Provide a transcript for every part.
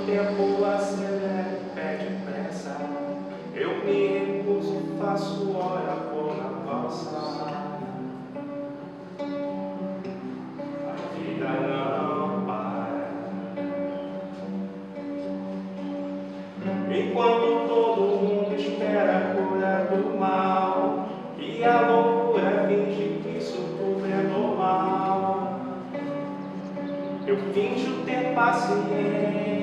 tempo acelera e pede pressa, eu me recuso, faço hora por na valsa. A vida não para. Enquanto todo mundo espera a cura do mal e a loucura finge que isso tudo é normal, eu finjo ter paciência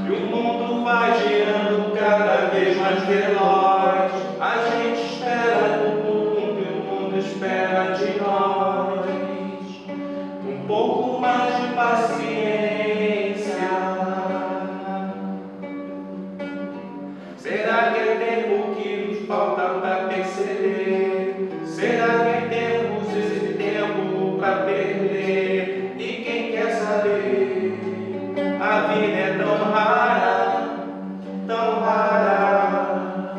e o mundo vai girando cada vez mais veloz. A gente espera do mundo e o mundo espera de nós um pouco mais de paciência. Será que é tempo que nos falta para perceber? Será que temos esse tempo para perder? E quem quer saber? A vida é tão rara, tão rara.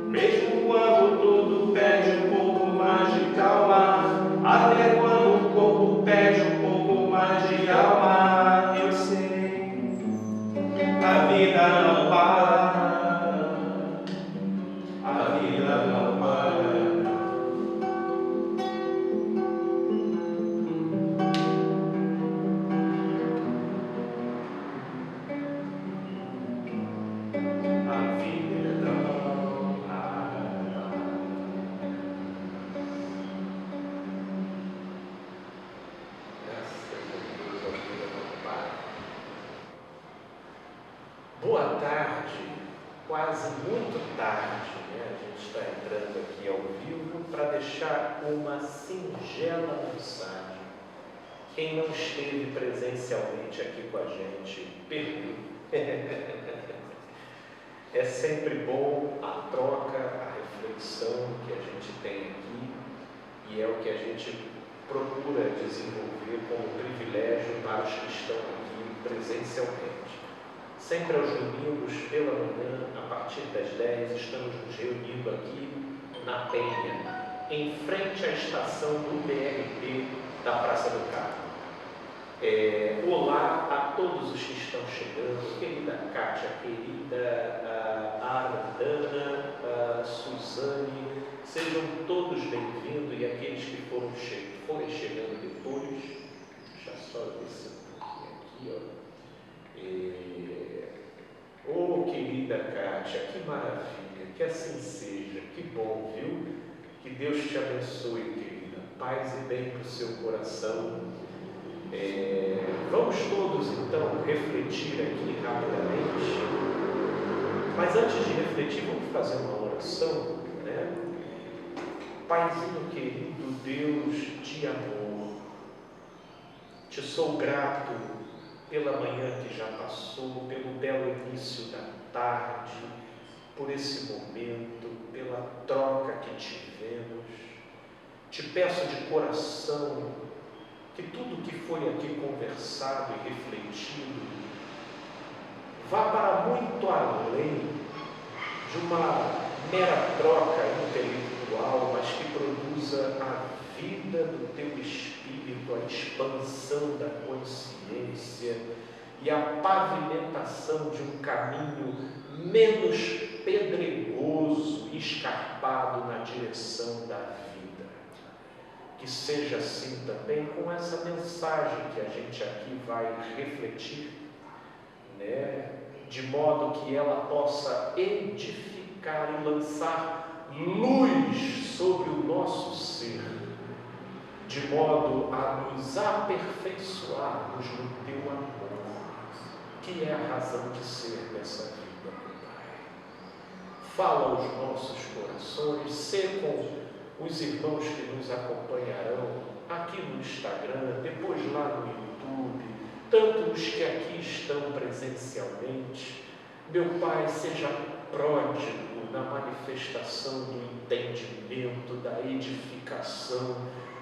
Mesmo quando tudo pede um pouco mais de calma, até quando o corpo pede um pouco mais de alma, eu sei, a vida não para. A vida não para. A vida não para. Graças a Deus, a vida não para. Boa tarde, quase muito tarde, né? A gente está entrando aqui ao vivo para deixar uma singela mensagem. Quem não esteve presencialmente aqui com a gente, perdeu. É sempre bom a troca, a reflexão que a gente tem aqui, e é o que a gente procura desenvolver como privilégio para os que estão aqui presencialmente. Sempre aos domingos, pela manhã, a partir das 10, estamos nos reunindo aqui na Penha, em frente à estação do BRT da Praça do Carmo. Olá a todos os que estão chegando, querida Kátia, querida Ardana, Suzane, sejam todos bem-vindos, e aqueles que forem chegando depois, deixa eu só ver se um pouquinho aqui, ó. Querida Kátia, que maravilha, que assim seja, que bom, viu? Que Deus te abençoe, querida, paz e bem para o seu coração. Vamos todos então refletir aqui rapidamente, mas antes de refletir, vamos fazer uma oração, né? Paizinho querido, Deus de amor, te sou grato pela manhã que já passou, pelo belo início da tarde, por esse momento, pela troca que tivemos. Te peço de coração que tudo que foi aqui conversado e refletido vá para muito além de uma mera troca intelectual, mas que produza a vida do teu espírito, a expansão da consciência e a pavimentação de um caminho menos pedregoso e escarpado na direção da vida. Que seja assim também com essa mensagem que a gente aqui vai refletir, né? De modo que ela possa edificar e lançar luz sobre o nosso ser, de modo a nos aperfeiçoarmos no teu amor, que é a razão de ser dessa vida, meu Pai. Fala aos nossos corações, sê com os irmãos que nos acompanharão aqui no Instagram, depois lá no YouTube, tanto os que aqui estão presencialmente. Meu Pai, seja pródigo na manifestação do entendimento, da edificação,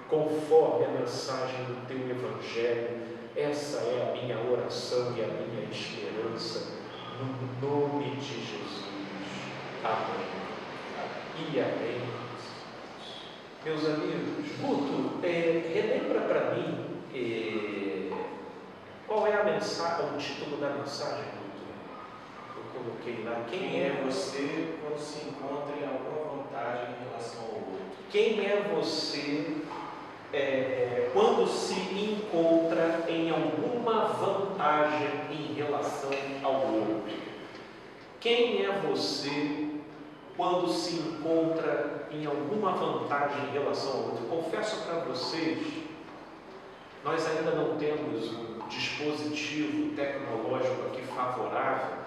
conforme a mensagem do teu Evangelho. Essa é a minha oração e a minha esperança, no nome de Jesus. Amém. E amém. Meus amigos, Guto, relembra para mim qual é a mensagem, o título da mensagem, doutor? Eu coloquei lá. Quem é você quando se encontra em alguma vantagem em relação ao outro? Quem é você quando se encontra em alguma vantagem em relação ao outro? Quem é você quando se encontra em alguma vantagem em relação ao outro? Confesso para vocês, nós ainda não temos um dispositivo tecnológico aqui favorável,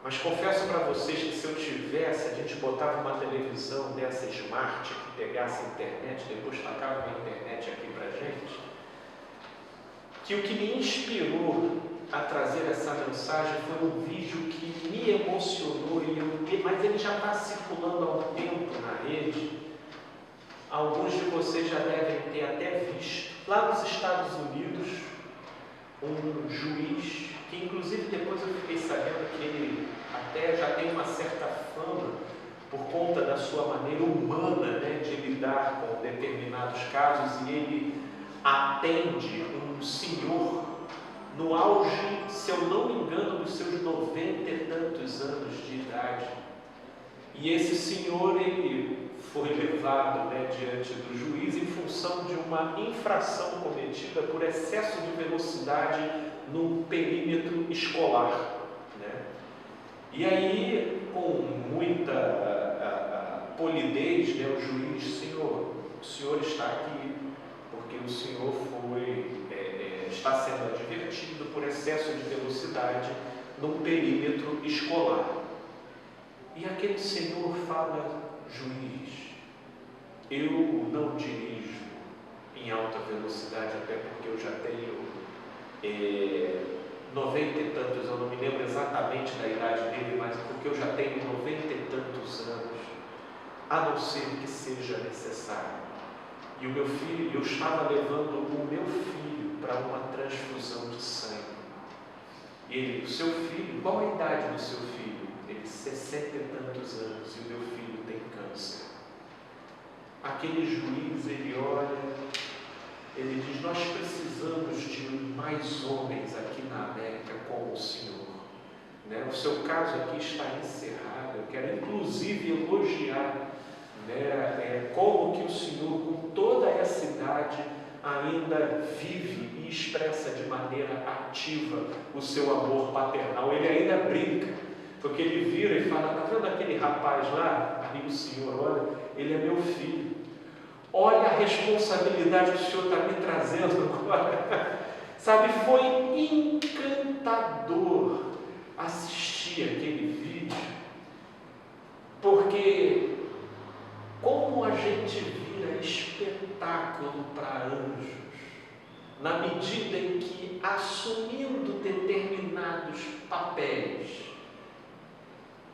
mas confesso para vocês que se eu tivesse, a gente botava uma televisão dessa smart que pegasse a internet, depois tacava uma internet aqui para a gente, que o que me inspirou a trazer essa mensagem foi um vídeo que me emocionou, mas ele já está circulando há um tempo na rede. Alguns de vocês já devem ter até visto. Lá nos Estados Unidos, um juiz, que inclusive depois eu fiquei sabendo que ele até já tem uma certa fama por conta da sua maneira humana, né, de lidar com determinados casos, e ele atende um senhor no auge, se eu não me engano, dos seus 90 e tantos anos de idade. E esse senhor, ele foi levado, né, diante do juiz em função de uma infração cometida por excesso de velocidade no perímetro escolar, né? E aí, com muita polidez, né, o juiz: senhor, o senhor está aqui porque o senhor está sendo advertido por excesso de velocidade num perímetro escolar. E aquele senhor fala: juiz, eu não dirijo em alta velocidade, até porque eu já tenho 90 e tantos, eu não me lembro exatamente da idade dele, mas porque eu já tenho 90 e tantos anos, a não ser que seja necessário. E o meu filho, eu estava levando o meu filho para uma transfusão de sangue. E ele: o seu filho, qual a idade do seu filho? Ele: 60 e tantos anos, e o meu filho tem câncer. Aquele juiz, ele olha, ele diz: nós precisamos de mais homens aqui na América como o senhor, né? O seu caso aqui está encerrado. Eu quero inclusive elogiar, né, como que o senhor, com toda essa idade, ainda vive e expressa de maneira ativa o seu amor paternal. Ele ainda brinca, porque ele vira e fala: está vendo aquele rapaz lá? Aí o senhor olha: ele é meu filho. Olha a responsabilidade que o senhor está me trazendo agora. Sabe, foi encantador assistir aquele vídeo, porque como a gente vira espetáculo para anjos, na medida em que, assumindo determinados papéis,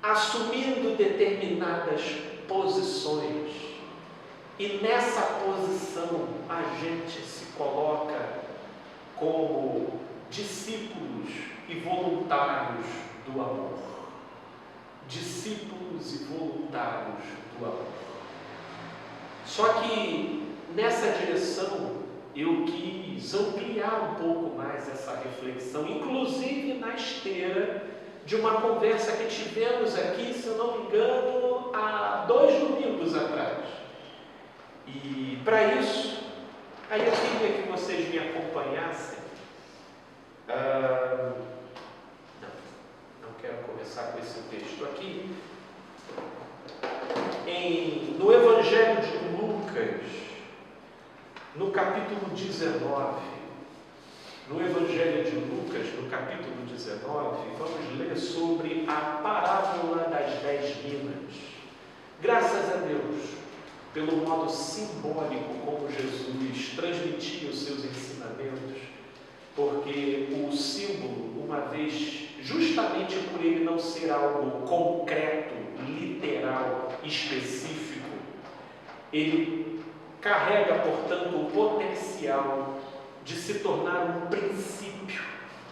assumindo determinadas posições, e nessa posição a gente se coloca como discípulos e voluntários do amor. Discípulos e voluntários do amor. Só que nessa direção eu quis ampliar um pouco mais essa reflexão, inclusive na esteira de uma conversa que tivemos aqui, se eu não me engano, há 2 domingos atrás. E para isso, aí eu queria que vocês me acompanhassem. Não quero começar com esse texto aqui. No Evangelho de Lucas, no capítulo 19, no Evangelho de Lucas, no capítulo 19, vamos ler sobre a parábola das 10 minas. Graças a Deus pelo modo simbólico como Jesus transmitia os seus ensinamentos, porque o símbolo, uma vez, justamente por ele não ser algo concreto, literal, específico, ele carrega, portanto, o potencial de se tornar um princípio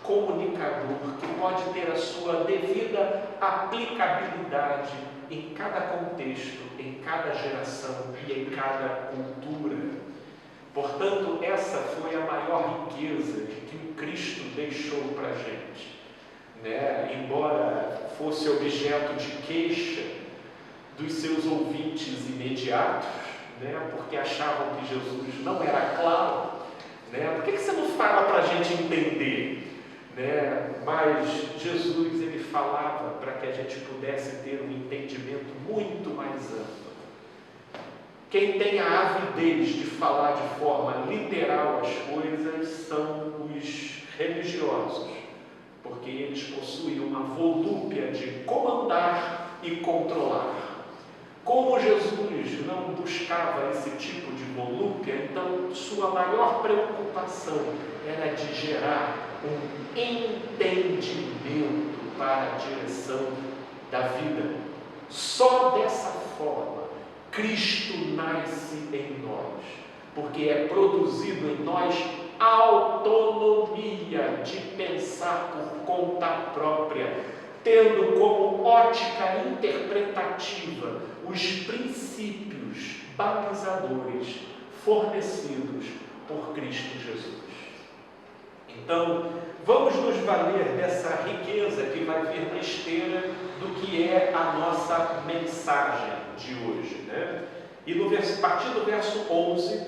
comunicador que pode ter a sua devida aplicabilidade em cada contexto, em cada geração e em cada cultura. Portanto, essa foi a maior riqueza que o Cristo deixou para a gente. Embora fosse objeto de queixa dos seus ouvintes imediatos, porque achavam que Jesus não era claro, por que você não fala para a gente entender? Mas Jesus, ele falava para que a gente pudesse ter um entendimento muito mais amplo. Quem tem a avidez de falar de forma literal as coisas são os religiosos, porque eles possuem uma volúpia de comandar e controlar. Como Jesus não buscava esse tipo de volúpia, então sua maior preocupação era de gerar um entendimento para a direção da vida. Só dessa forma Cristo nasce em nós, porque é produzido em nós autonomia de pensar por conta própria, tendo como ótica interpretativa os princípios balizadores fornecidos por Cristo Jesus. Então, vamos nos valer dessa riqueza que vai vir na esteira do que é a nossa mensagem de hoje. E a partir do verso 11,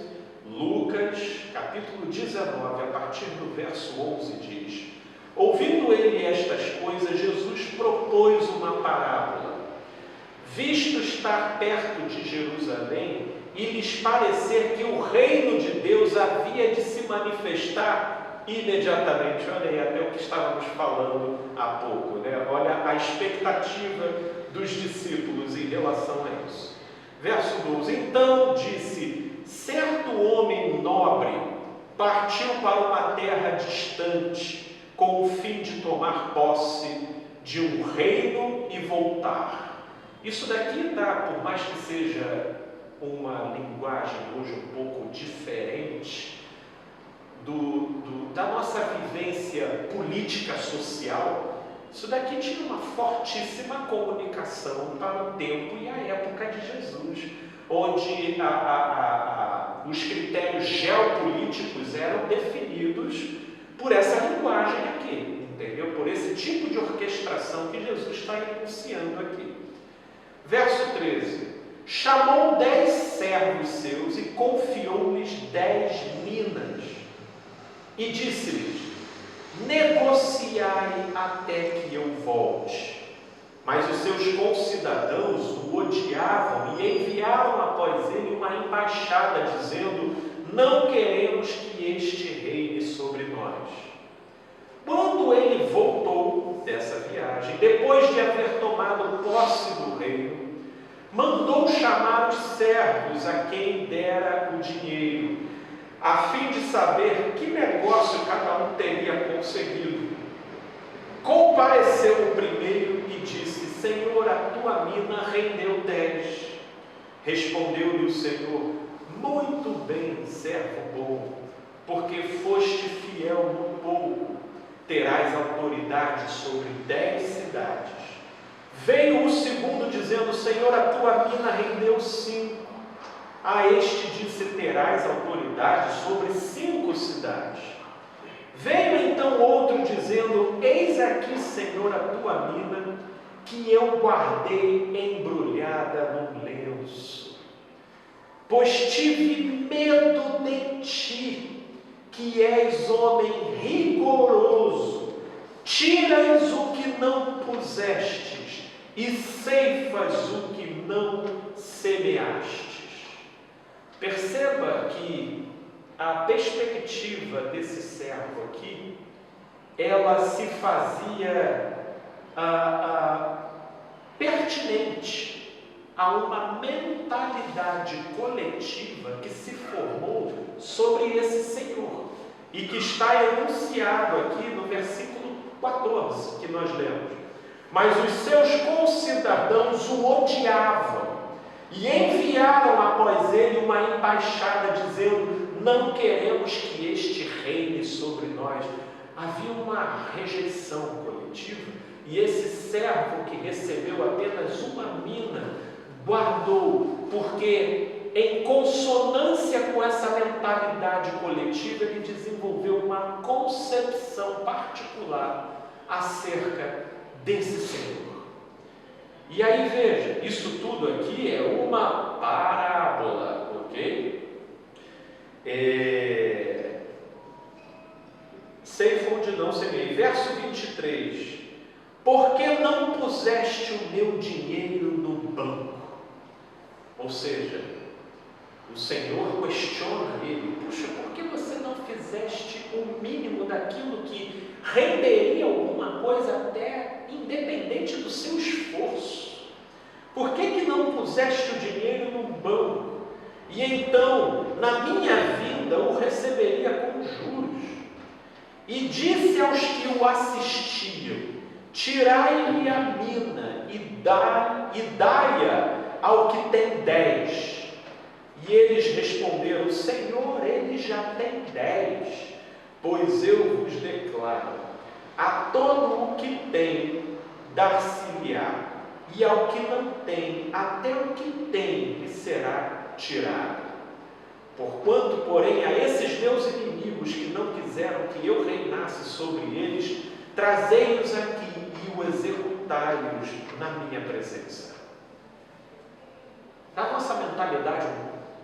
Lucas, capítulo 19, a partir do verso 11 diz: ouvindo ele estas coisas, Jesus propôs uma parábola. Visto estar perto de Jerusalém e lhes parecer que o reino de Deus havia de se manifestar imediatamente. Olha aí, até o que estávamos falando há pouco, Olha a expectativa dos discípulos em relação a isso. Verso 12: então disse: certo homem nobre partiu para uma terra distante, com o fim de tomar posse de um reino e voltar. Isso daqui por mais que seja uma linguagem hoje um pouco diferente da nossa vivência política social, isso daqui tinha uma fortíssima comunicação para o tempo e a época de Jesus, onde os critérios geopolíticos eram definidos por essa linguagem aqui, entendeu? Por esse tipo de orquestração que Jesus está enunciando aqui. Verso 13: chamou 10 servos seus e confiou-lhes 10 minas, e disse-lhes: negociai até que eu volte. Mas os seus concidadãos o odiavam e enviaram após ele uma embaixada, dizendo: não queremos que este reine sobre nós. Quando ele voltou dessa viagem, depois de haver tomado posse do reino, mandou chamar os servos a quem dera o dinheiro, a fim de saber que negócio cada um teria conseguido. Compareceu o primeiro e disse: Senhor, a tua mina rendeu 10. Respondeu-lhe o Senhor: muito bem, servo bom, porque foste fiel no pouco, terás autoridade sobre 10 cidades. Veio o segundo dizendo: Senhor, a tua mina rendeu 5. A este disse: terás autoridade sobre 5 cidades. Veio então outro dizendo: eis aqui, Senhor, a tua mina, que eu guardei embrulhada num lenço, pois tive medo de ti, que és homem rigoroso, tiras o que não pusestes e ceifas o que não semeastes. Perceba que a perspectiva desse servo aqui, ela se fazia pertinente a uma mentalidade coletiva que se formou sobre esse Senhor e que está enunciado aqui no versículo 14 que nós lemos. Mas os seus concidadãos o odiavam e enviaram após ele uma embaixada dizendo: não queremos que este reine sobre nós. Havia uma rejeição coletiva e esse servo que recebeu apenas uma mina guardou, porque em consonância com essa mentalidade mentalidade coletiva, ele desenvolveu uma concepção particular acerca desse Senhor. E aí veja, isso tudo aqui é uma parábola, ok? Ceifo onde não semeei. Verso 23. Por que não puseste o meu dinheiro no banco? Ou seja, o Senhor questiona ele: puxa, por que você não fizeste o mínimo daquilo que renderia alguma coisa até independente do seu esforço? Por que não puseste o dinheiro no banco? E então, na minha vinda, o receberia com juros. E disse aos que o assistiam: tirai-lhe a mina e dai-a ao que tem 10. E eles responderam: Senhor, ele já tem 10. Pois eu vos declaro, a todo o que tem, dar-se-lhe-á, e ao que não tem, até o que tem lhe será tirado. Porquanto, porém, a esses meus inimigos que não quiseram que eu reinasse sobre eles, trazei-os aqui e o executai-os na minha presença. Na nossa mentalidade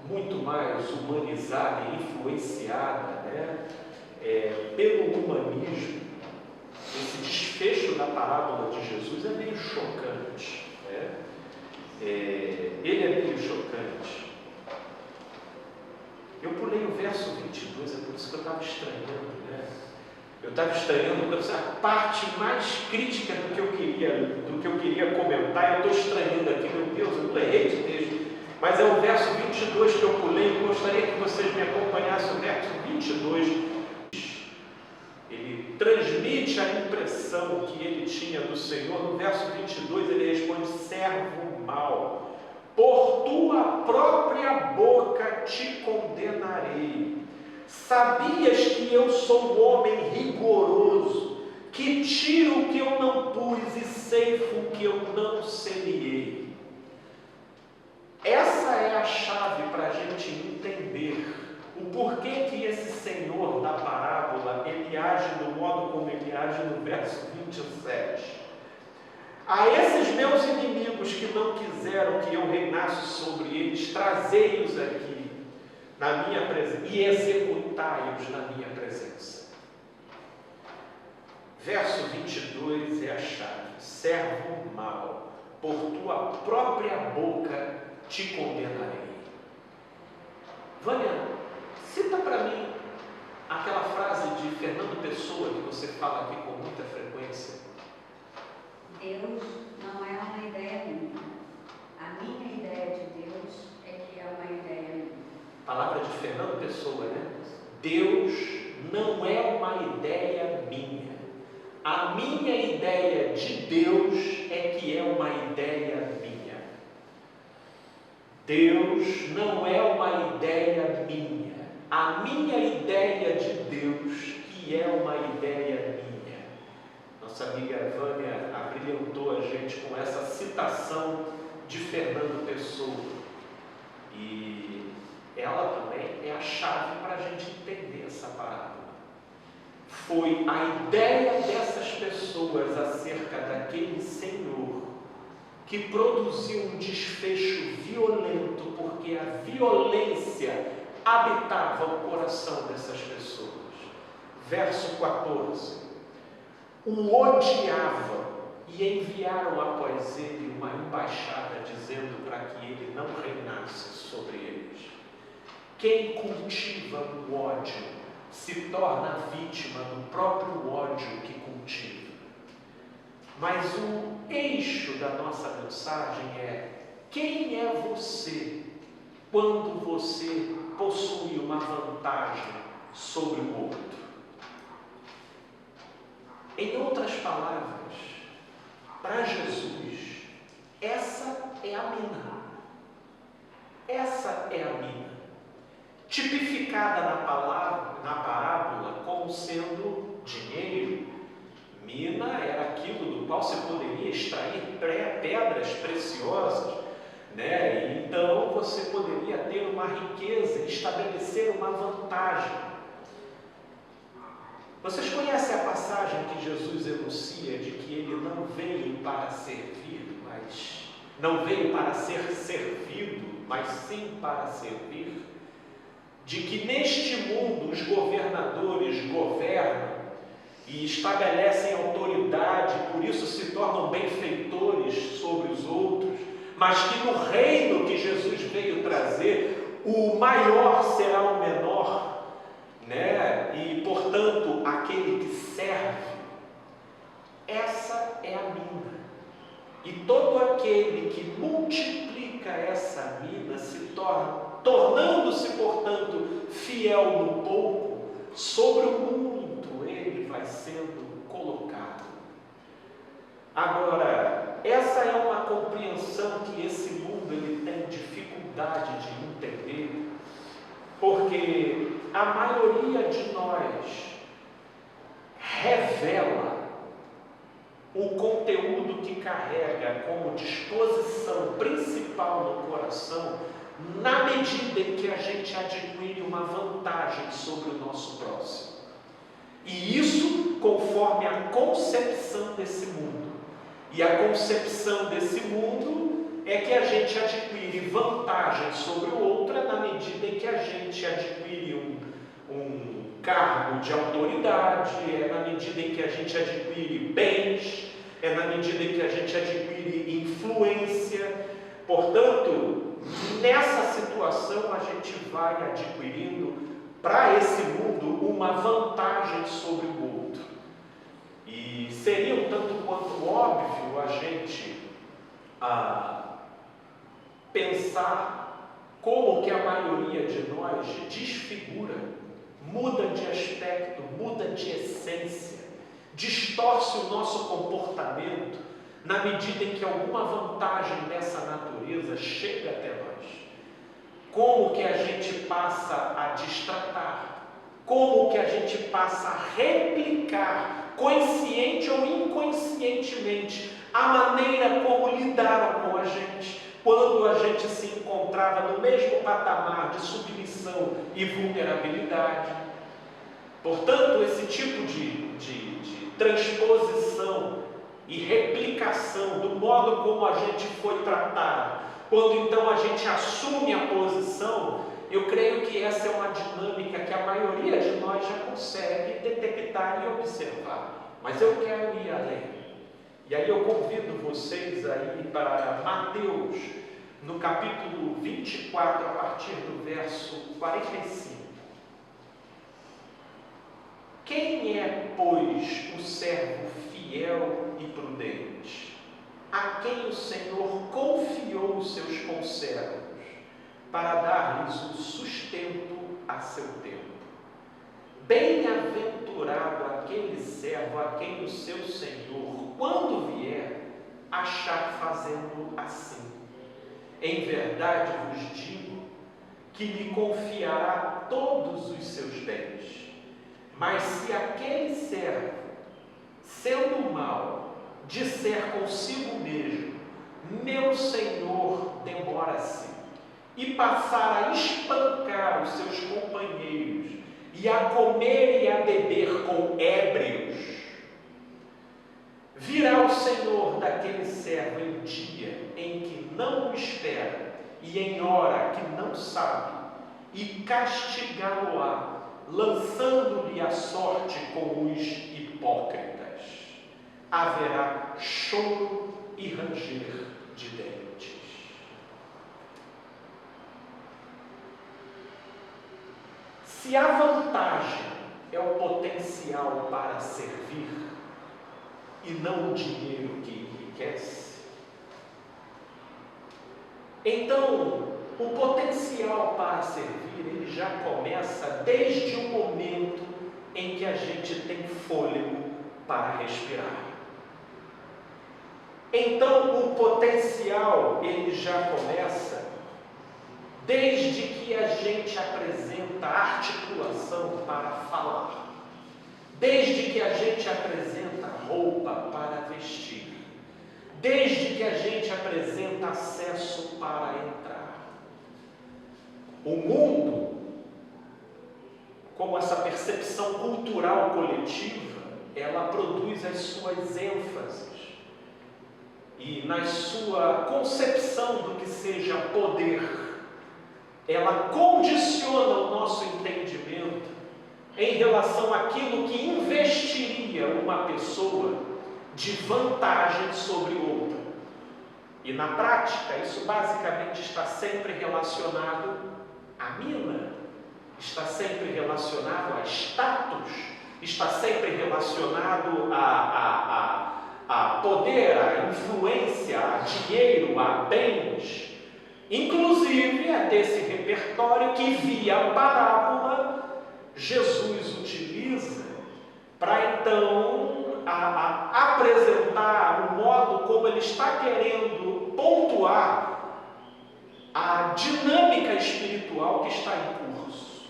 muito mais humanizada e influenciada, pelo humanismo, esse desfecho da parábola de Jesus é meio chocante. Ele é meio chocante. Eu pulei o verso 22, é por isso que eu estava estranhando, Eu estava estranhando porque a parte mais crítica do que eu queria comentar, eu estou estranhando aqui, meu Deus, eu errei de texto. Mas é o verso 22 que eu pulei, eu gostaria que vocês me acompanhassem o verso 22. Ele transmite a impressão que ele tinha do Senhor. No verso 22 ele responde: servo mau, por tua própria boca te condenarei. Sabias que eu sou um homem rigoroso, que tiro o que eu não pus e ceifo o que eu não semeei. Essa é a chave para a gente entender o porquê que esse Senhor da parábola, ele age do modo como ele age no verso 27. A esses meus inimigos que não quiseram que eu reinasse sobre eles, trazei-os aqui na minha presença e executai-os na minha presença. Verso 22 é a chave: servo mau, por tua própria boca te condenarei. Vânia, cita para mim aquela frase de Fernando Pessoa que você fala aqui com muita frequência. Deus não é uma ideia minha. A minha ideia de Deus é que é uma ideia minha. Palavra de Fernando Pessoa, né? Deus não é uma ideia minha. A minha ideia de Deus é que é uma ideia minha. Deus não é uma ideia minha. A minha ideia de Deus que é uma ideia minha. Nossa amiga Vânia abrilhantou a gente com essa citação de Fernando Pessoa. E ela também é a chave para a gente entender essa parábola. Foi a ideia dessas pessoas acerca daquele Senhor que produziu um desfecho violento, porque a violência habitava o coração dessas pessoas. Verso 14. O odiavam e enviaram após ele uma embaixada dizendo para que ele não reinasse sobre eles. Quem cultiva o ódio se torna vítima do próprio ódio que cultiva. Mas o eixo da nossa mensagem é: quem é você quando você possui uma vantagem sobre o outro? Em outras palavras, para Jesus, essa é a mina. Essa é a mina. Tipificada na parábola como sendo dinheiro. Mina era aquilo do qual se poderia extrair pedras preciosas. né? E então você poderia ter uma riqueza, estabelecer uma vantagem. Vocês conhecem a passagem que Jesus enuncia de que ele não veio para servir, mas não veio para ser servido, mas sim para servir? De que neste mundo os governadores governam e estabelecem autoridade, por isso se tornam benfeitores sobre os outros, mas que no reino que Jesus veio trazer, o maior será o menor, né? E portanto aquele que serve. Essa é a mina, e todo aquele que multiplica essa mina se tornando-se portanto fiel no pouco, sobre o muito ele vai sendo colocado. Agora, essa é uma compreensão que esse mundo ele tem dificuldade de entender, porque a maioria de nós revela o conteúdo que carrega como disposição principal no coração na medida em que a gente adquire uma vantagem sobre o nosso próximo. E isso conforme a concepção desse mundo. E a concepção desse mundo é que a gente adquire vantagem sobre o outro na medida em que a gente adquire um cargo de autoridade, é na medida em que a gente adquire bens, é na medida em que a gente adquire influência. Portanto, nessa situação a gente vai adquirindo para esse mundo uma vantagem sobre o outro. E seria um tanto quanto óbvio a gente pensar como que a maioria de nós desfigura, muda de aspecto, muda de essência, distorce o nosso comportamento na medida em que alguma vantagem dessa natureza chega até nós. Como que a gente passa a destratar, como que a gente passa a replicar, consciente ou inconscientemente, a maneira como lidaram com a gente, quando a gente se encontrava no mesmo patamar de submissão e vulnerabilidade. Portanto, esse tipo de transposição e replicação do modo como a gente foi tratado, quando então a gente assume a posição, eu creio que essa é uma dinâmica que a maioria de nós já consegue detectar e observar. Mas eu quero ir além. E aí eu convido vocês a ir para Mateus, no capítulo 24, a partir do verso 45. Quem é, pois, o servo fiel e prudente, a quem o Senhor confiou os seus conservos, para dar-lhes o sustento a seu tempo? Bem-aventurado aquele servo a quem o seu Senhor, quando vier, achar fazendo assim. Em verdade vos digo que lhe confiará todos os seus bens. Mas se aquele servo, sendo mau, disser consigo mesmo: meu Senhor demora-se, e passar a espancar os seus companheiros, e a comer e a beber com ébrios, virá o Senhor daquele servo em dia em que não o espera, e em hora que não sabe, e castigá-lo-á, lançando-lhe a sorte com os hipócritas. Haverá choro e ranger de dentes. Se a vantagem é o potencial para servir e não o dinheiro que enriquece, então o potencial para servir ele já começa desde o momento em que a gente tem fôlego para respirar. Então o potencial ele já começa desde que a gente apresenta articulação para falar, desde que a gente apresenta roupa para vestir, desde que a gente apresenta acesso para entrar. O mundo, como essa percepção cultural coletiva, ela produz as suas ênfases e na sua concepção do que seja poder, ela condiciona o nosso entendimento em relação àquilo que investiria uma pessoa de vantagem sobre outra. E na prática, isso basicamente está sempre relacionado à mina, está sempre relacionado a status, está sempre relacionado a poder, a influência, a dinheiro, a bens, inclusive a desse repertório que via parábola Jesus utiliza para então apresentar o modo como ele está querendo pontuar a dinâmica espiritual que está em curso.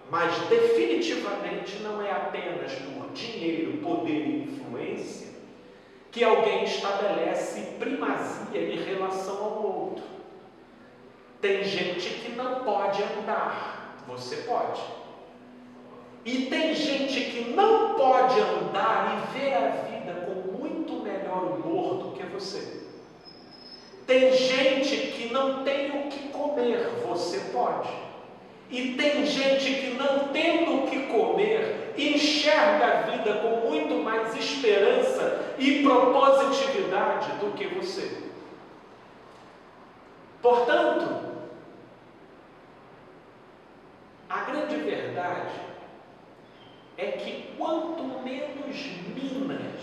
Mas definitivamente não é apenas por dinheiro, poder e influência que alguém estabelece primazia em relação ao outro. Tem gente que não pode andar, você pode. E tem gente que não pode andar e ver a vida com muito melhor humor do que você. Tem gente que não tem o que comer, você pode. E tem gente que não tendo o que comer, enxerga a vida com muito mais esperança e propositividade do que você. Portanto, a grande verdade é que quanto menos minas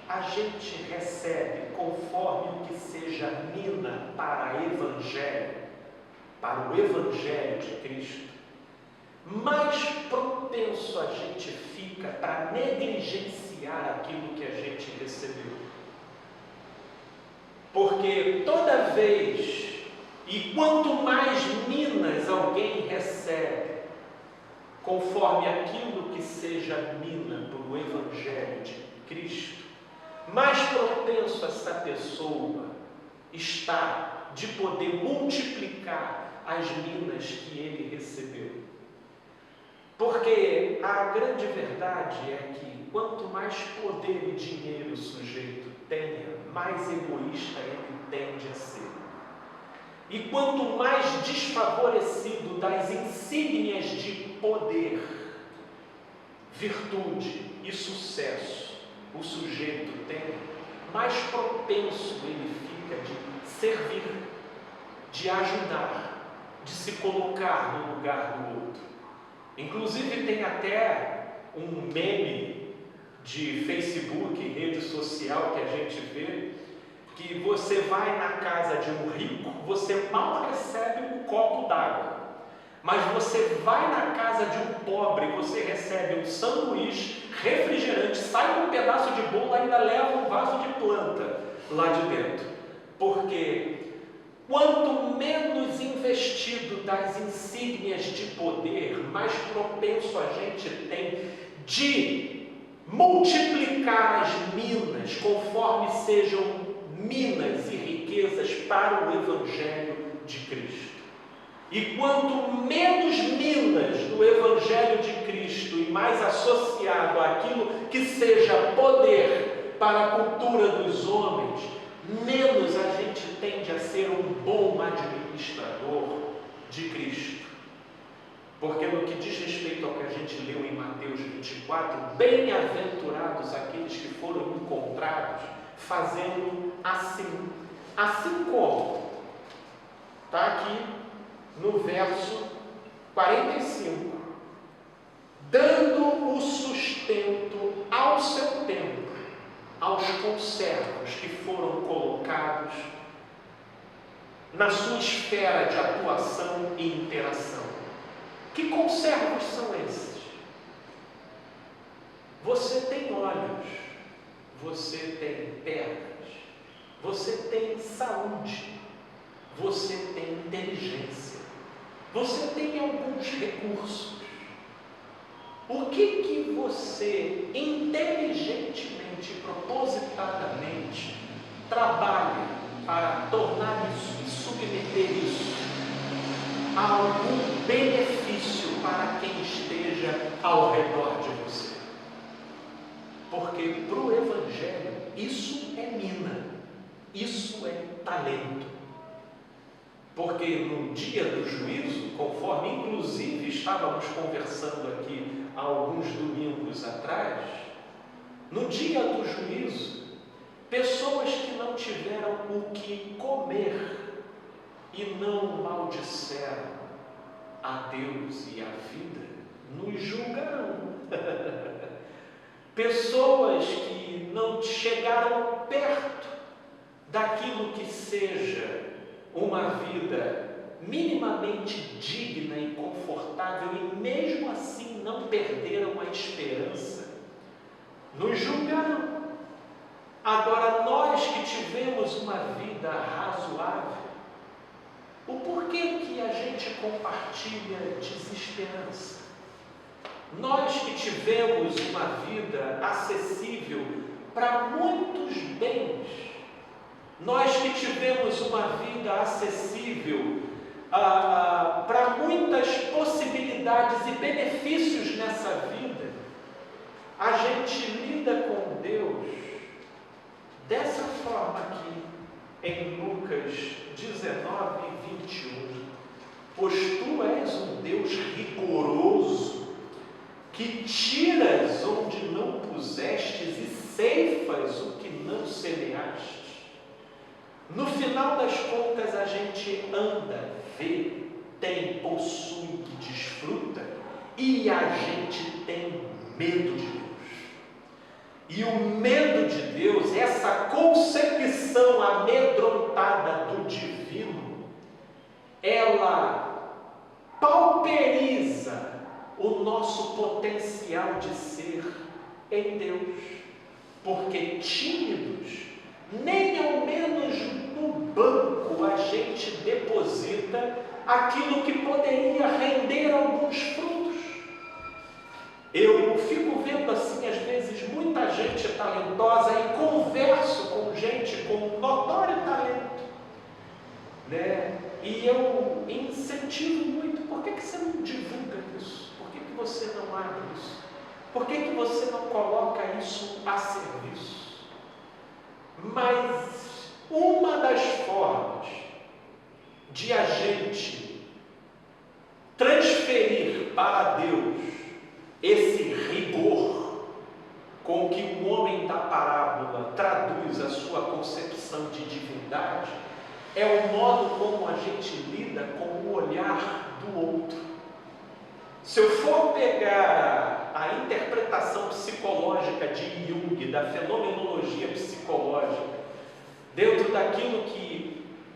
a gente recebe conforme o que seja mina para o Evangelho de Cristo, mais propenso a gente fica para negligenciar aquilo que a gente recebeu. Porque toda vez, e quanto mais minas alguém recebe, conforme aquilo que seja mina para o Evangelho de Cristo, mais propenso essa pessoa está de poder multiplicar as minas que ele recebeu. Porque a grande verdade é que quanto mais poder e dinheiro o sujeito tenha, mais egoísta ele tende a ser. E quanto mais desfavorecido das insígnias de poder, virtude e sucesso o sujeito tem, mais propenso ele fica de servir, de ajudar, de se colocar no lugar do outro. Inclusive tem até um meme de Facebook, rede social que a gente vê, que você vai na casa de um rico, você mal recebe um copo d'água. Mas você vai na casa de um pobre, você recebe um sanduíche, refrigerante, sai com um pedaço de bolo, ainda leva um vaso de planta lá de dentro. Porque quanto menos investido das insígnias de poder, mais propenso a gente tem de multiplicar as minas, conforme sejam minas e riquezas para o Evangelho de Cristo. E quanto menos minas do Evangelho de Cristo e mais associado àquilo que seja poder para a cultura dos homens, menos a gente tende a ser um bom administrador de Cristo. Porque no que diz respeito ao que a gente leu em Mateus 24, bem-aventurados aqueles que foram encontrados fazendo assim. Assim como? Está aqui no verso 45. Dando o sustento ao seu tempo, aos conservos que foram colocados na sua esfera de atuação e interação. Que conservos são esses? Você tem olhos, você tem pernas, você tem saúde, você tem inteligência, você tem alguns recursos. O que você inteligentemente, propositadamente trabalhe para tornar isso e submeter isso a algum benefício para quem esteja ao redor de você. Porque para o Evangelho isso é mina, isso é talento. Porque no dia do juízo, conforme inclusive estávamos conversando aqui há alguns domingos atrás, no dia do juízo, pessoas que não tiveram o que comer e não maldisseram a Deus e a vida, nos julgarão. Pessoas que não chegaram perto daquilo que seja uma vida minimamente digna e confortável e mesmo assim não perderam a esperança, nos julgarão. Agora, nós que tivemos uma vida razoável, o porquê que a gente compartilha desesperança? Nós que tivemos uma vida acessível para muitos bens, nós que tivemos uma vida acessível para muitas possibilidades e benefícios nessa vida, a gente lida com Deus dessa forma aqui, em Lucas 19, 21. Pois tu és um Deus rigoroso, que tiras onde não pusestes e ceifas o que não semeaste. No final das contas, a gente anda, vê, tem, possui e desfruta, e a gente tem medo de Deus. E o medo de Deus, essa concepção amedrontada do divino, ela pauperiza o nosso potencial de ser em Deus, porque tímidos, nem ao menos no banco a gente deposita aquilo que poderia render alguns frutos. Eu fico vendo assim, às vezes, muita gente talentosa e converso com gente com notório talento, né? E eu incentivo muito. Por que você não divulga isso? Por que você não abre isso? Por que você não coloca isso a serviço? Mas uma das formas de a gente transferir para Deus esse rigor com que o homem da parábola traduz a sua concepção de divindade é o modo como a gente lida com o olhar do outro. Se eu for pegar a interpretação psicológica de Jung, da fenomenologia psicológica, dentro daquilo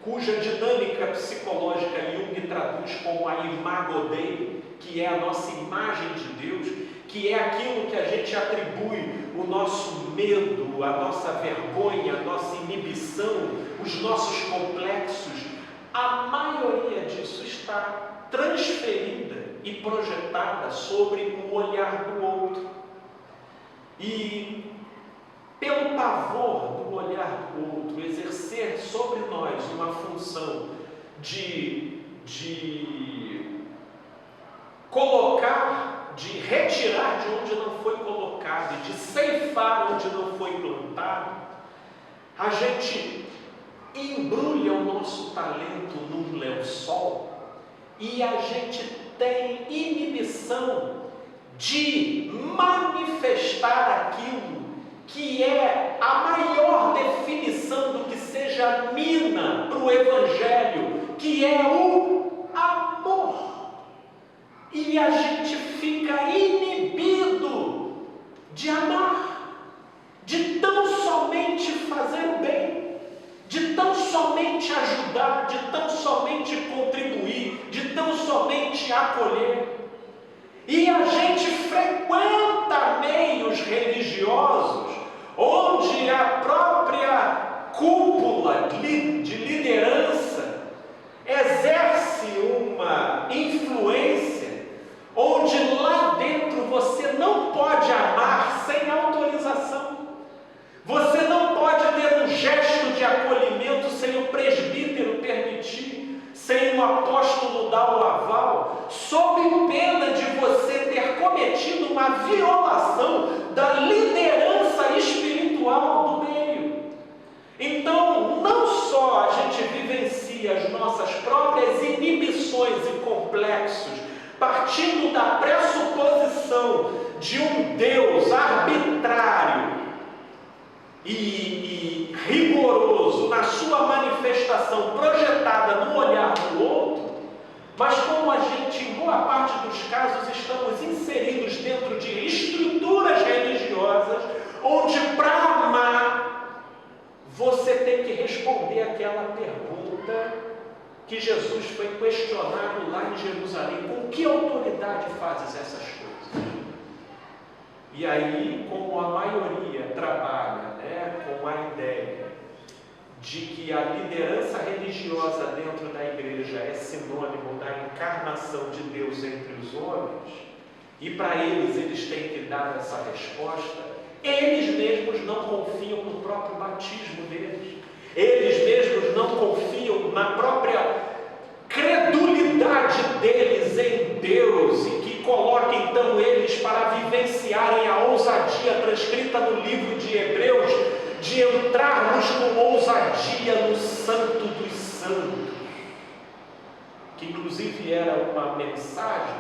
cuja dinâmica psicológica Jung traduz como a imago Dei, que é a nossa imagem de Deus, que é aquilo que a gente atribui o nosso medo, a nossa vergonha, a nossa inibição, os nossos complexos, a maioria disso está transferida e projetada sobre o olhar do outro. E pelo pavor do olhar do outro exercer sobre nós uma função de colocar, de retirar de onde não foi colocado e de ceifar onde não foi plantado, a gente embrulha o nosso talento num lençol e a gente tem inibição de manifestar aquilo que é a maior definição do que seja mina para o Evangelho, que é o amor. E a gente fica inibido de amar, de tão somente fazer o bem, de tão somente ajudar, de tão somente contribuir, de tão somente acolher. E a gente frequenta meios religiosos onde a própria cúpula de liderança exerce uma influência onde lá dentro você não pode amar sem autorização. Você não pode ter um gesto de violação da liderança espiritual do meio. Então, não só a gente vivencia as nossas próprias inibições e complexos, partindo da pressuposição de um Deus arbitrário e rigoroso na sua manifestação projetada no olhar do outro, mas como a gente, em boa parte dos casos, estamos inseridos dentro de estruturas religiosas, onde para amar, você tem que responder aquela pergunta que Jesus foi questionado lá em Jerusalém: com que autoridade fazes essas coisas? E aí, como a maioria trabalha com a ideia de que a liderança religiosa dentro da igreja é sinônimo da encarnação de Deus entre os homens, e para eles têm que dar essa resposta, eles mesmos não confiam no próprio batismo deles, eles mesmos não confiam na própria credulidade deles em Deus, e que coloca então eles para vivenciarem a ousadia transcrita no livro de Hebreus, de entrarmos com ousadia no Santo dos Santos, que inclusive era uma mensagem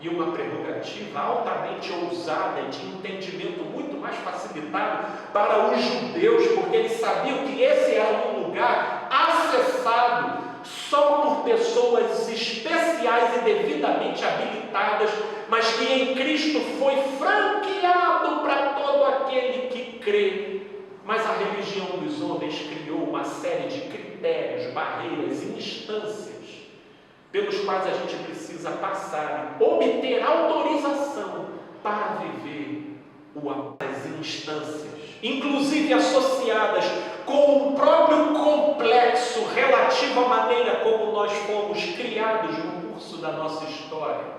e uma prerrogativa altamente ousada e de entendimento muito mais facilitado para os judeus, porque eles sabiam que esse era um lugar acessado só por pessoas especiais e devidamente habilitadas, mas que em Cristo foi franqueado para todo aquele que crê. Mas a religião dos homens criou uma série de critérios, barreiras e instâncias pelos quais a gente precisa passar e obter autorização para viver o amor. As instâncias, inclusive associadas com o próprio complexo relativo à maneira como nós fomos criados no curso da nossa história,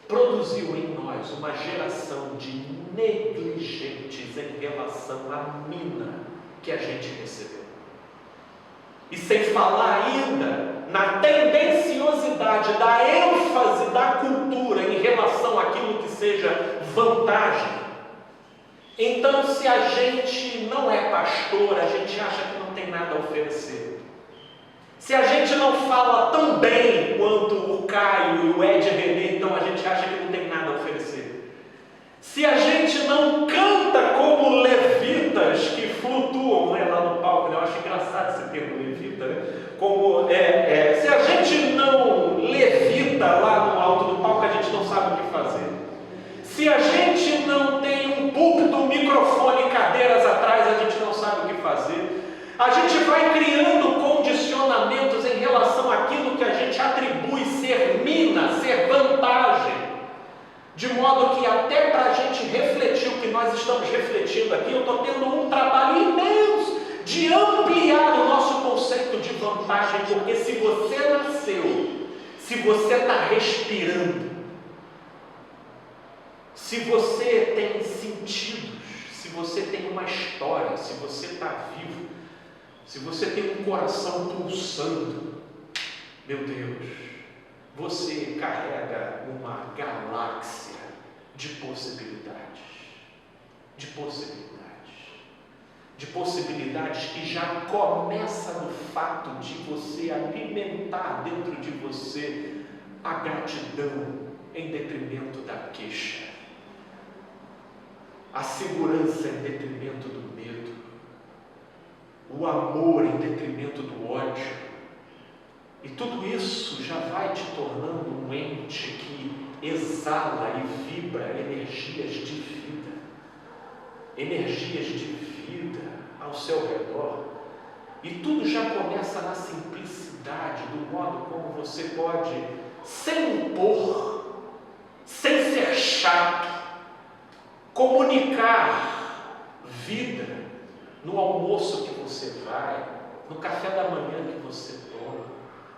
produziu em nós uma geração de negligentes em relação à mina que a gente recebeu. E sem falar ainda na tendenciosidade da ênfase da cultura em relação àquilo que seja vantagem. Então, se a gente não é pastor, a gente acha que não tem nada a oferecer. Se a gente não fala tão bem quanto o Caio e o Ed René, então a gente acha que não tem nada a oferecer. Se a gente não canta como levitas que flutuam lá no palco, eu acho engraçado esse termo levita, se a gente não levita lá no alto do palco, a gente não sabe o que fazer. Se a gente não tem um púlpito, um microfone e cadeiras atrás, a gente não sabe o que fazer. A gente vai criando condicionamentos em relação àquilo que a gente atribui ser mina, ser vantagem, de modo que até para a gente refletir o que nós estamos refletindo aqui, eu estou tendo um trabalho imenso de ampliar o nosso conceito de vantagem, porque se você nasceu, se você está respirando, se você tem sentidos, se você tem uma história, se você está vivo, se você tem um coração pulsando, meu Deus, você carrega uma galáxia de possibilidades, de possibilidades que já começa no fato de você alimentar dentro de você a gratidão em detrimento da queixa, a segurança em detrimento do medo, o amor em detrimento do ódio. E tudo isso já vai te tornando um ente que exala e vibra energias de vida ao seu redor. E tudo já começa na simplicidade do modo como você pode, sem impor, sem ser chato, comunicar vida no almoço que você vai, no café da manhã que você toma,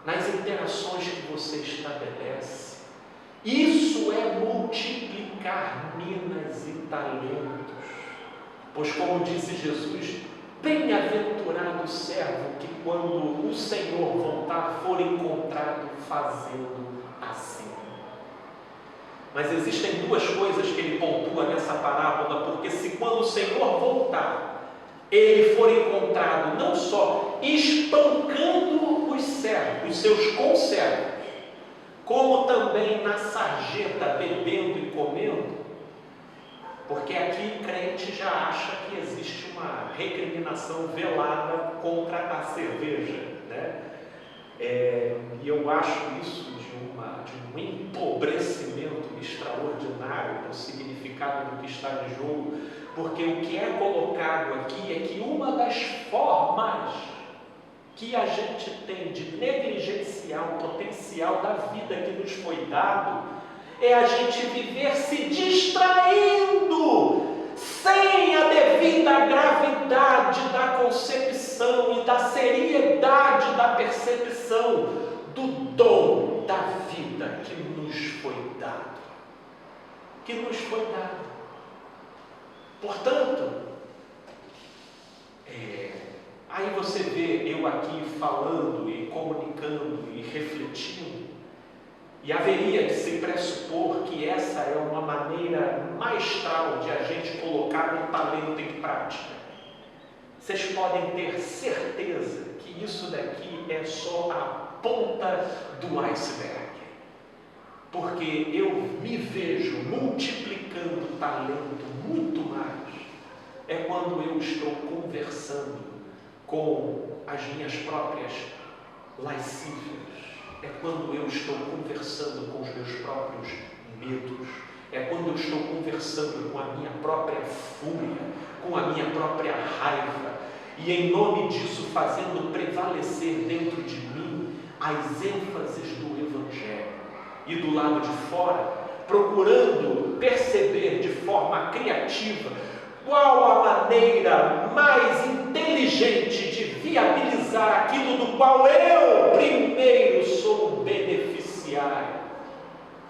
nas interações que você estabelece. Isso é multiplicar minas e talentos. Pois, como disse Jesus, bem-aventurado o servo que, quando o Senhor voltar, for encontrado fazendo assim. Mas existem duas coisas que ele pontua nessa parábola, porque se quando o Senhor voltar, ele for encontrado não só espancando os servos, os seus conservos, como também na sarjeta bebendo e comendo, porque aqui o crente já acha que existe uma recriminação velada contra a cerveja, né? E eu acho isso de um empobrecimento extraordinário no significado do que está em jogo, porque o que é colocado aqui é que uma das formas que a gente tem de negligenciar o potencial da vida que nos foi dado é a gente viver se distraindo sem a devida gravidade da concepção e da seriedade da percepção do dom da vida que nos foi dado. Portanto, aí você vê eu aqui falando e comunicando e refletindo, e haveria de se pressupor que essa é uma maneira maestral de a gente colocar um talento em prática. Vocês podem ter certeza que isso daqui é só a ponta do iceberg. Porque eu me vejo multiplicando talento muito mais quando eu estou conversando com as minhas próprias lascívias, quando eu estou conversando com os meus próprios medos, quando eu estou conversando com a minha própria fúria, com a minha própria raiva, e em nome disso fazendo prevalecer dentro de mim as ênfases do Evangelho. E do lado de fora, procurando perceber de forma criativa qual a maneira mais inteligente de viabilizar aquilo do qual eu primeiro sou beneficiário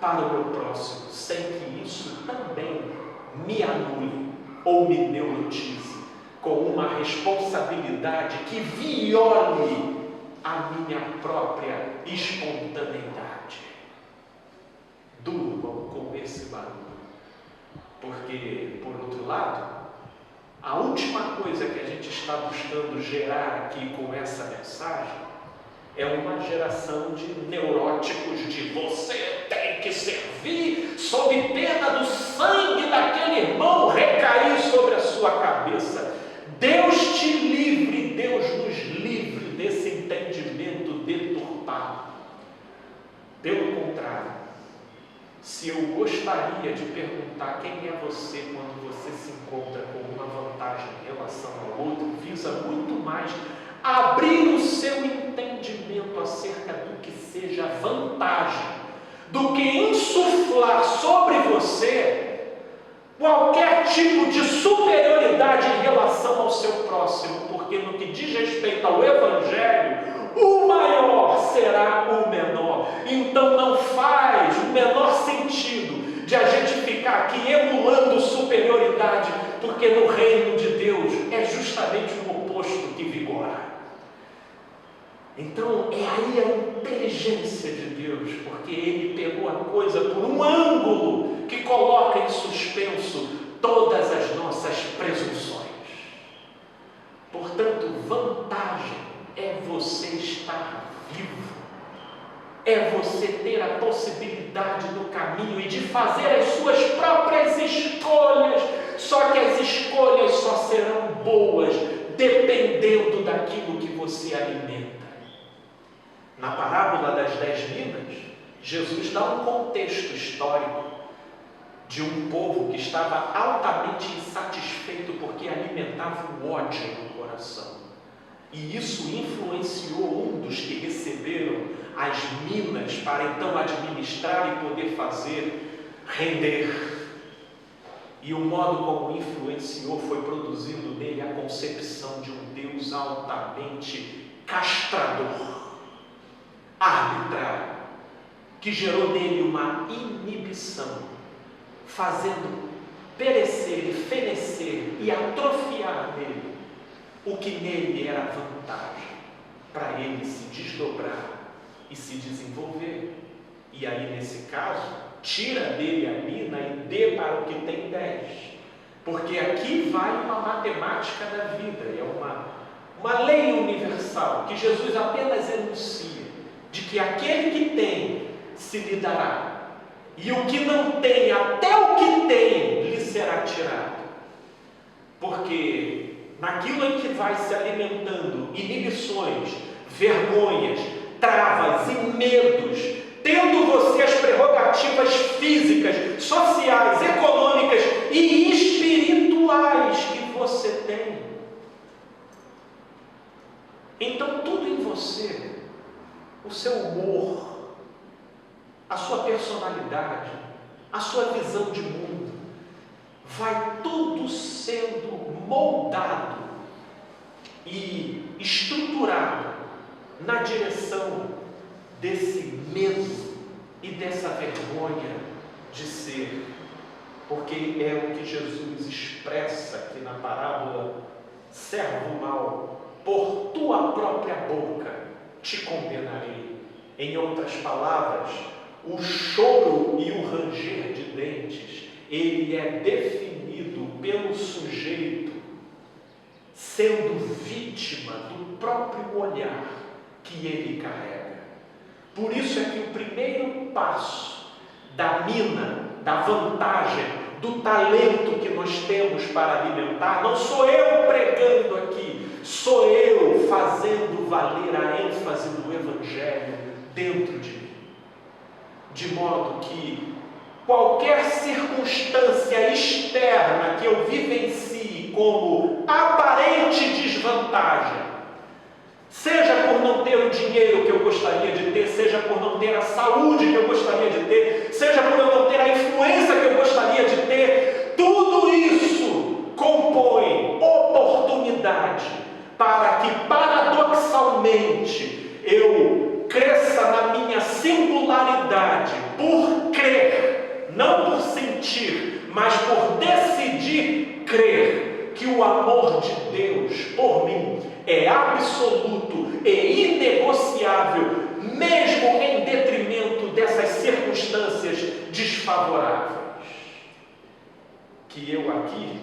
para o meu próximo, sem que isso também me anule ou me neurotize com uma responsabilidade que viole a minha própria espontaneidade. Durmam com esse barulho, porque, por outro lado, a última coisa que a gente está buscando gerar aqui com essa mensagem é uma geração de neuróticos de você tem que servir sob pena do sangue daquele irmão recair sobre a sua cabeça. Deus te livre, Deus nos livre desse entendimento deturpado. Pelo contrário, se eu gostaria de perguntar quem é você quando você se encontra com uma vantagem em relação ao outro, visa muito mais abrir o seu entendimento acerca do que seja vantagem, do que insuflar sobre você qualquer tipo de superioridade em relação ao seu próximo, porque no que diz respeito ao Evangelho, o maior será o menor. Então não faz o menor sentido de a gente ficar aqui emulando superioridade, porque no reino de Deus é justamente o oposto que vigora. Então é aí a inteligência de Deus, porque Ele pegou a coisa por um ângulo que coloca em suspenso todas as nossas presunções. Portanto, vantagem é você estar vivo, é você ter a possibilidade no caminho e de fazer as suas próprias escolhas, só que as escolhas só serão boas dependendo daquilo que você alimenta. Na parábola das 10 minas, Jesus dá um contexto histórico de um povo que estava altamente insatisfeito porque alimentava o ódio no coração. E isso influenciou um dos que receberam as minas para então administrar e poder fazer render. E o modo como influenciou foi produzindo nele a concepção de um Deus altamente castrador, arbitrário, que gerou nele uma inibição, fazendo perecer e fenecer e atrofiar nele o que nele era vantagem, para ele se desdobrar e se desenvolver. E aí, nesse caso, tira dele a mina e dê para o que tem 10. Porque aqui vai uma matemática da vida, é uma lei universal que Jesus apenas enuncia, de que aquele que tem se lhe dará, e o que não tem, até o que tem, lhe será tirado. Porque naquilo em que vai se alimentando inibições, vergonhas, travas e medos, tendo você as prerrogativas físicas, sociais, econômicas e espirituais que você tem, então tudo em você, o seu humor, a sua personalidade, a sua visão de mundo, vai tudo sendo moldado e estruturado na direção desse medo e dessa vergonha de ser, porque é o que Jesus expressa aqui na parábola: servo mau, por tua própria boca te condenarei. Em outras palavras, o choro e o ranger de dentes, ele é definido pelo sujeito sendo vítima do próprio olhar que ele carrega. Por isso é que o primeiro passo da mina, da vantagem, do talento que nós temos para alimentar, não sou eu pregando aqui, sou eu fazendo valer a ênfase do Evangelho dentro de mim. De modo que qualquer circunstância externa que eu vivencie como aparente desvantagem, seja por não ter o dinheiro que eu gostaria de ter, seja por não ter a saúde que eu gostaria de ter, seja por eu não ter a influência que eu gostaria de ter, tudo isso compõe oportunidade para que, paradoxalmente, eu cresça na minha singularidade por crer, não por sentir, mas por decidir crer que o amor de Deus por mim é absoluto e inegociável, mesmo em detrimento dessas circunstâncias desfavoráveis. Que eu aqui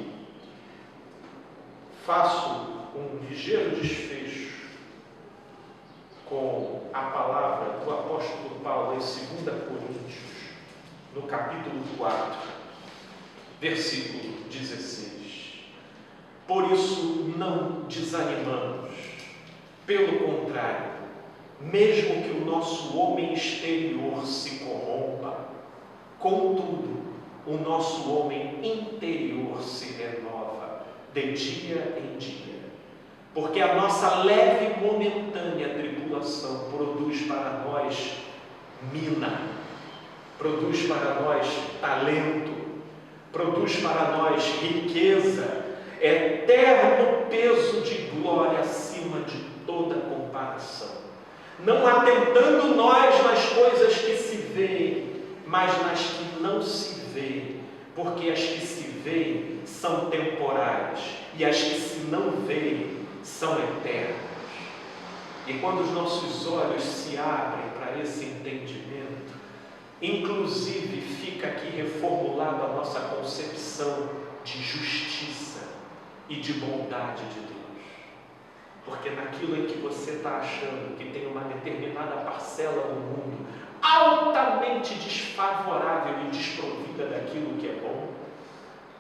faço um ligeiro desfecho com a palavra do apóstolo Paulo em 2 Coríntios, no capítulo 4, versículo 16. Por isso não desanimamos, pelo contrário, mesmo que o nosso homem exterior se corrompa, contudo, o nosso homem interior se renova de dia em dia, porque a nossa leve e momentânea tribulação produz para nós mina, produz para nós talento, produz para nós riqueza, eterno peso de glória acima de toda comparação, não atentando nós nas coisas que se veem, mas nas que não se veem, porque as que se veem são temporais e as que se não veem são eternas. E quando os nossos olhos se abrem para esse entendimento, inclusive fica aqui reformulada a nossa concepção de justiça e de bondade de Deus. Porque naquilo em que você está achando que tem uma determinada parcela do mundo altamente desfavorável e desprovida daquilo que é bom,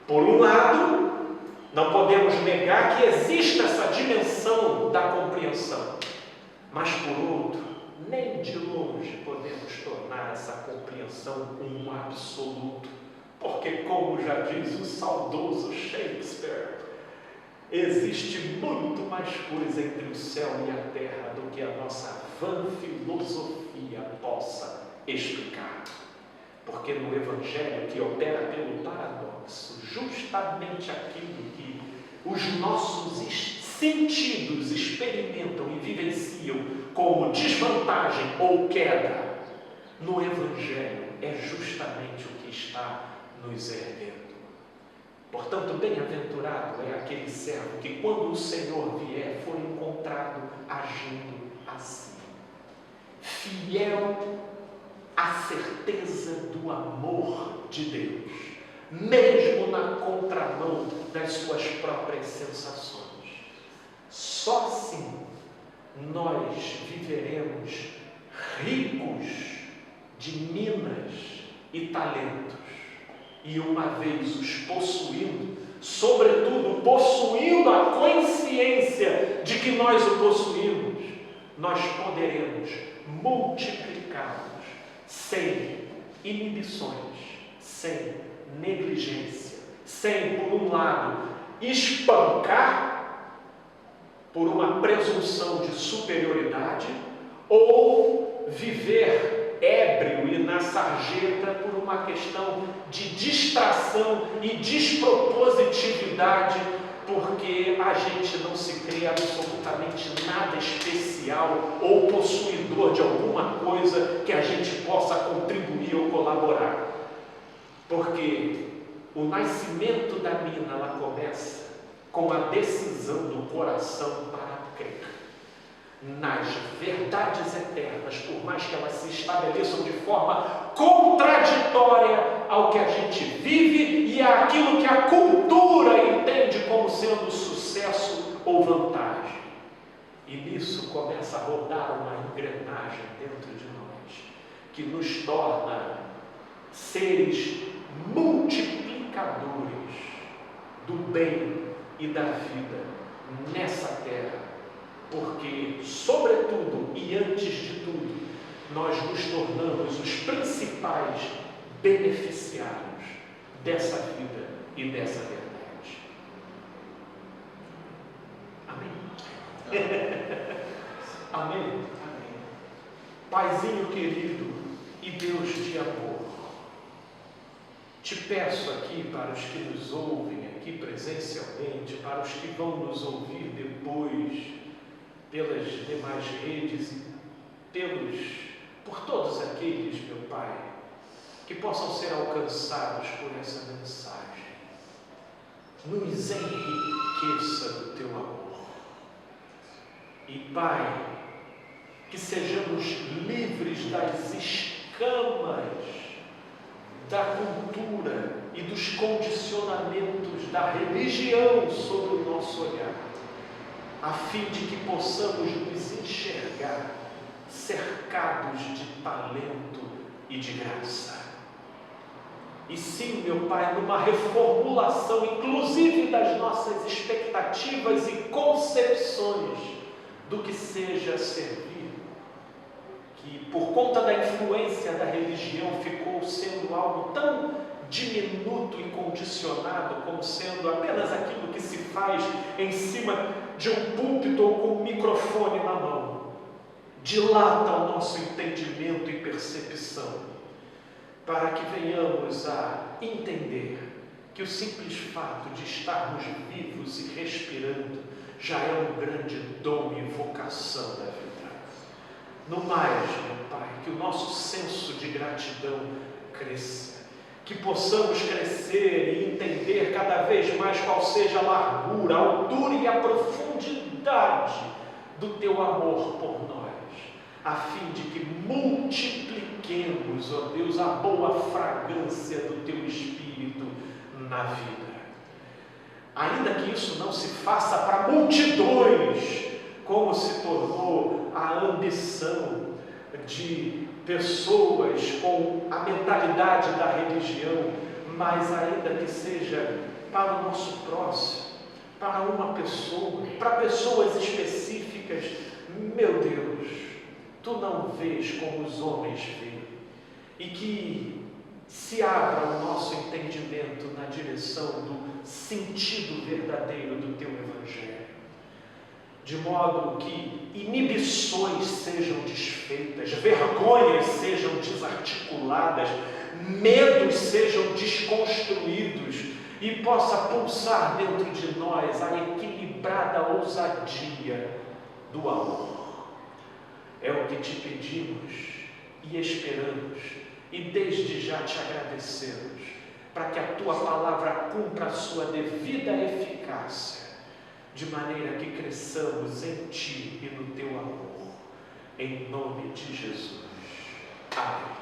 por um lado, não podemos negar que existe essa dimensão da compreensão, mas por outro, nem de longe podemos tornar essa compreensão um absoluto, porque, como já diz o saudoso Shakespeare, existe muito mais coisa entre o céu e a terra do que a nossa vã filosofia possa explicar. Porque no Evangelho, que opera pelo paradoxo, justamente aquilo que os nossos sentidos experimentam e vivenciam como desvantagem ou queda, no Evangelho é justamente o que está nos erguendo. Portanto, bem-aventurado é aquele servo que, quando o Senhor vier, for encontrado agindo assim, fiel a certeza do amor de Deus, mesmo na contramão das suas próprias sensações. Só assim nós viveremos ricos de minas e talentos, e uma vez os possuindo, sobretudo possuindo a consciência de que nós o possuímos, nós poderemos multiplicá-los sem inibições, sem negligência, sem, por um lado, espancar por uma presunção de superioridade, ou viver ébrio e na sarjeta por uma questão de distração e despropositividade, porque a gente não se crê absolutamente nada especial ou possuidor de alguma coisa que a gente possa contribuir ou colaborar. Porque o nascimento da mina, ela começa com a decisão do coração para crer nas verdades eternas, por mais que elas se estabeleçam de forma contraditória ao que a gente vive e àquilo que a cultura entende como sendo sucesso ou vantagem. E nisso começa a rodar uma engrenagem dentro de nós, que nos torna seres multiplicadores do bem e da vida nessa terra, porque, sobretudo e antes de tudo, nós nos tornamos os principais beneficiários dessa vida e dessa verdade. Amém? Amém? Amém. Paizinho querido e Deus de amor, te peço aqui para os que nos ouvem aqui presencialmente, para os que vão nos ouvir depois pelas demais redes e por todos aqueles, meu Pai, que possam ser alcançados por essa mensagem. Nos enriqueça do teu amor. E, Pai, que sejamos livres das escamas da cultura e dos condicionamentos da religião sobre o nosso olhar, a fim de que possamos nos enxergar cercados de talento e de graça. E sim, meu Pai, numa reformulação, inclusive das nossas expectativas e concepções do que seja servir, que por conta da influência da religião ficou sendo algo tão diminuto e condicionado como sendo apenas aquilo que se faz em cima de um púlpito ou com um microfone na mão. Dilata o nosso entendimento e percepção, para que venhamos a entender que o simples fato de estarmos vivos e respirando já é um grande dom e vocação da vida. No mais, meu Pai, que o nosso senso de gratidão cresça, que possamos crescer e entender cada vez mais qual seja a largura, a altura e a profundidade do teu amor por nós, a fim de que multipliquemos, ó Deus, a boa fragrância do teu Espírito na vida. Ainda que isso não se faça para multidões, como se tornou a ambição de pessoas com a mentalidade da religião, mas ainda que seja para o nosso próximo, para uma pessoa, para pessoas específicas. Meu Deus, tu não vês como os homens veem, e que se abra o nosso entendimento na direção do sentido verdadeiro do teu Evangelho, de modo que inibições sejam desfeitas, vergonhas sejam desarticuladas, medos sejam desconstruídos e possa pulsar dentro de nós a equilibrada ousadia do amor. É o que te pedimos e esperamos, e desde já te agradecemos, para que a tua palavra cumpra a sua devida eficácia, de maneira que cresçamos em ti e no teu amor. Em nome de Jesus. Amém.